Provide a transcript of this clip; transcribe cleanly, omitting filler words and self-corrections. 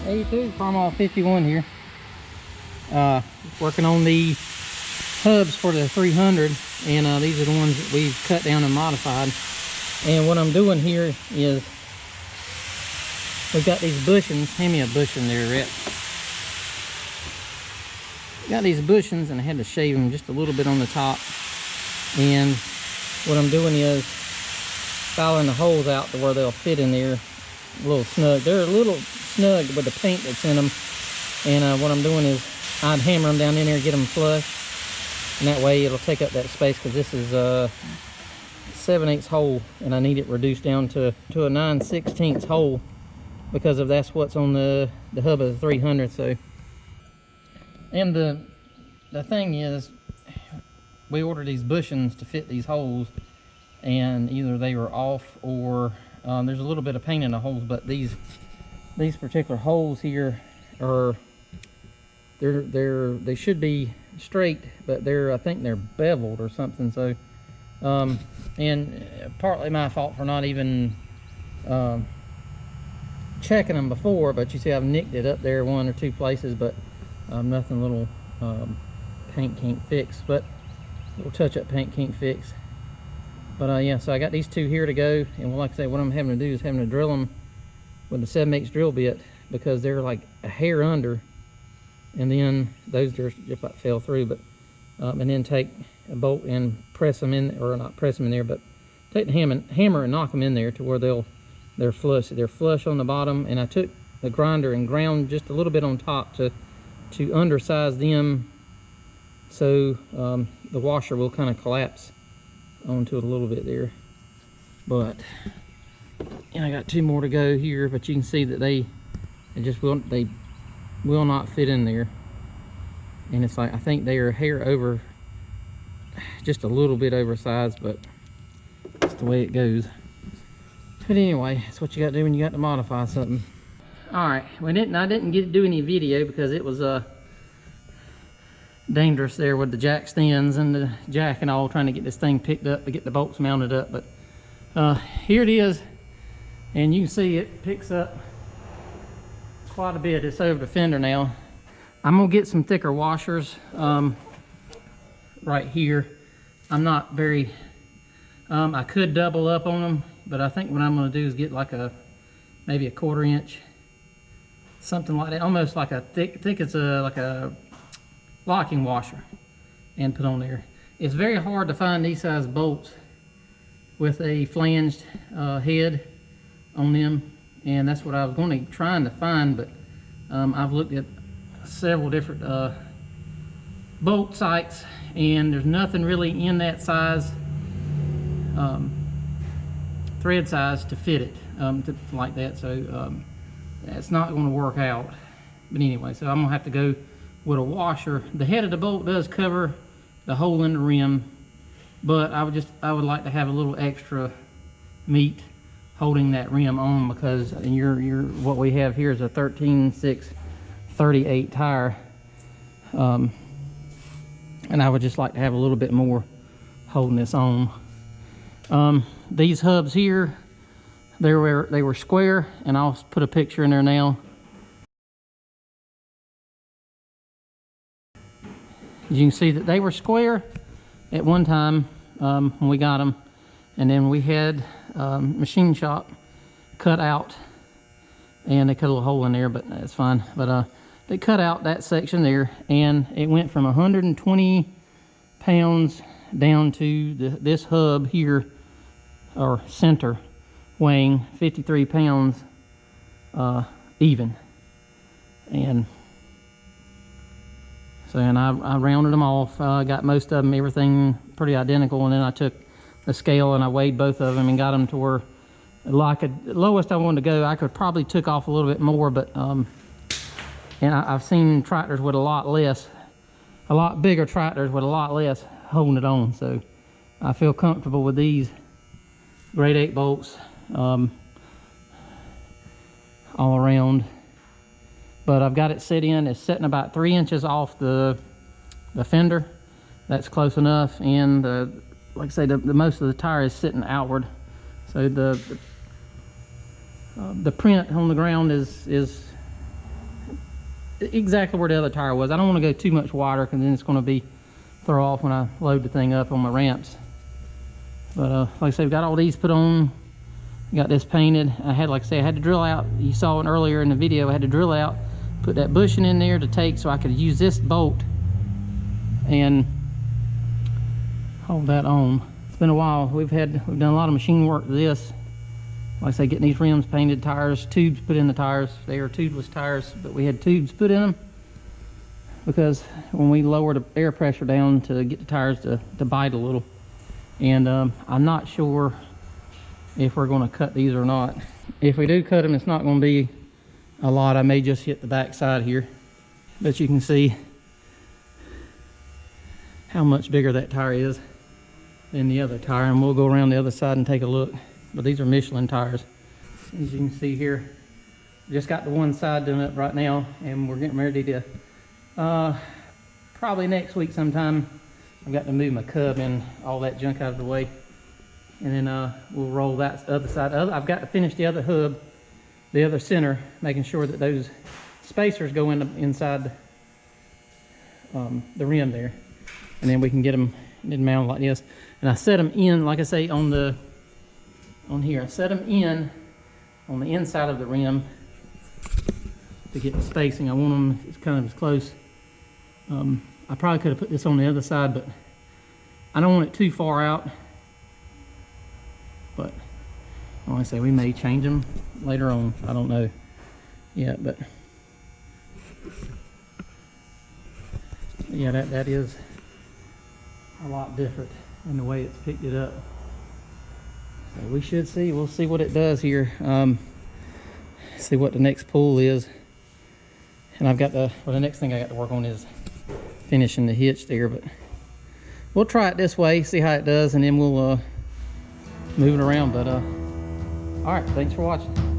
82 Farmall 51 here. Working on the hubs for the 300, and these are the ones that we've cut down and modified. And what I'm doing here is we've got these bushings. Hand me a bushing there, Rhett. Got these bushings, and I had to shave them just a little bit on the top. And what I'm doing is filing the holes out to where they'll fit in there a little snug. They're a little snug with the paint that's in them. And what I'm doing is I'd hammer them down in there, get them flush, and that way it'll take up that space, because this is a 7/8 hole, and I need it reduced down to a 9/16 hole, because of that's what's on the hub of the 300. So, and the thing is, we ordered these bushings to fit these holes, and either they were off or there's a little bit of paint in the holes. But these particular holes here are they should be straight, but I think they're beveled or something. So and partly my fault for not even checking them before, but you see I've nicked it up there one or two places, but nothing little paint can't fix, but little touch-up paint can't fix. But yeah, so I got these two here to go, and like I say, what I'm having to do is having to drill them with the 7/8 drill bit, because they're like a hair under, and then those just about fell through. But and then take a bolt and press them in, or not press them in there, but take the hammer and knock them in there to where they're flush. They're flush on the bottom, and I took the grinder and ground just a little bit on top to undersize them, so the washer will kind of collapse onto it a little bit there. But, and I got two more to go here, but you can see that they will not fit in there. And it's like, I think they are hair over, just a little bit oversized, but that's the way it goes. But anyway, that's what you got to do when you got to modify something. All right, I didn't get to do any video because it was dangerous there with the jack stands and the jack and all, trying to get this thing picked up to get the bolts mounted up. But here it is, and you can see it picks up quite a bit. It's over the fender now. I'm gonna get some thicker washers right here. I'm not very I could double up on them, but I think what I'm gonna do is get like maybe a 1/4 inch, something like that, almost like a thick it's like a locking washer, and put on there. It's very hard to find these size bolts with a flanged head on them, and that's what I was going to trying to find. But I've looked at several different bolt sites, and there's nothing really in that size, thread size, to fit it like that. So it's not going to work out. But anyway, so I'm gonna have to go with a washer. The head of the bolt does cover the hole in the rim, but I would like to have a little extra meat holding that rim on, because what we have here is a 13/6 38 tire, and I would just like to have a little bit more holding this on. These hubs here, they were square, and I'll put a picture in there now. You can see that they were square at one time when we got them, and then we had machine shop cut out, and they cut a little hole in there, but that's fine. But they cut out that section there, and it went from 120 pounds down to this hub here, or center, weighing 53 pounds even. And so, and I rounded them off, got most of them, everything pretty identical, and then I took the scale and I weighed both of them and got them to where, like, the lowest I wanted to go, I could probably took off a little bit more, but and I've seen tractors with a lot bigger tractors with a lot less holding it on. So I feel comfortable with these grade 8 bolts all around. But I've got it set in. It's setting about 3 inches off the fender. That's close enough. And like I say, the most of the tire is sitting outward. So the print on the ground is exactly where the other tire was. I don't want to go too much wider because then it's going to be throw off when I load the thing up on my ramps. But like I said, we've got all these put on. Got this painted. I had, like I say, I had to drill out. You saw it earlier in the video. I had to drill out, put that bushing in there to take so I could use this bolt and hold that on. It's been a while. We've done a lot of machine work to this. Like I say, getting these rims painted, tires, tubes put in the tires. They are tubeless tires, but we had tubes put in them because when we lower the air pressure down to get the tires to bite a little. And I'm not sure if we're going to cut these or not. If we do cut them, it's not going to be a lot. I may just hit the back side here, but you can see how much bigger that tire is than the other tire, and we'll go around the other side and take a look. But these are Michelin tires, as you can see here. Just got the one side done up right now, and we're getting ready to probably next week sometime. I've got to move my cub and all that junk out of the way, and then we'll roll that other side. I've got to finish the other hub, the other center, making sure that those spacers go inside the rim there, and then we can get them mounted like this. And I set them in, like I say, on here. I set them in on the inside of the rim to get the spacing. I want them kind of as close. I probably could have put this on the other side, but I don't want it too far out. But like I say, we may change them later on. I don't know yet, but yeah, that is a lot different in the way it's picked it up. So we should see. We'll see what it does here. See what the next pull is. And I've got the next thing I got to work on is finishing the hitch there, but we'll try it this way, see how it does, and then we'll move it around. But all right, thanks for watching.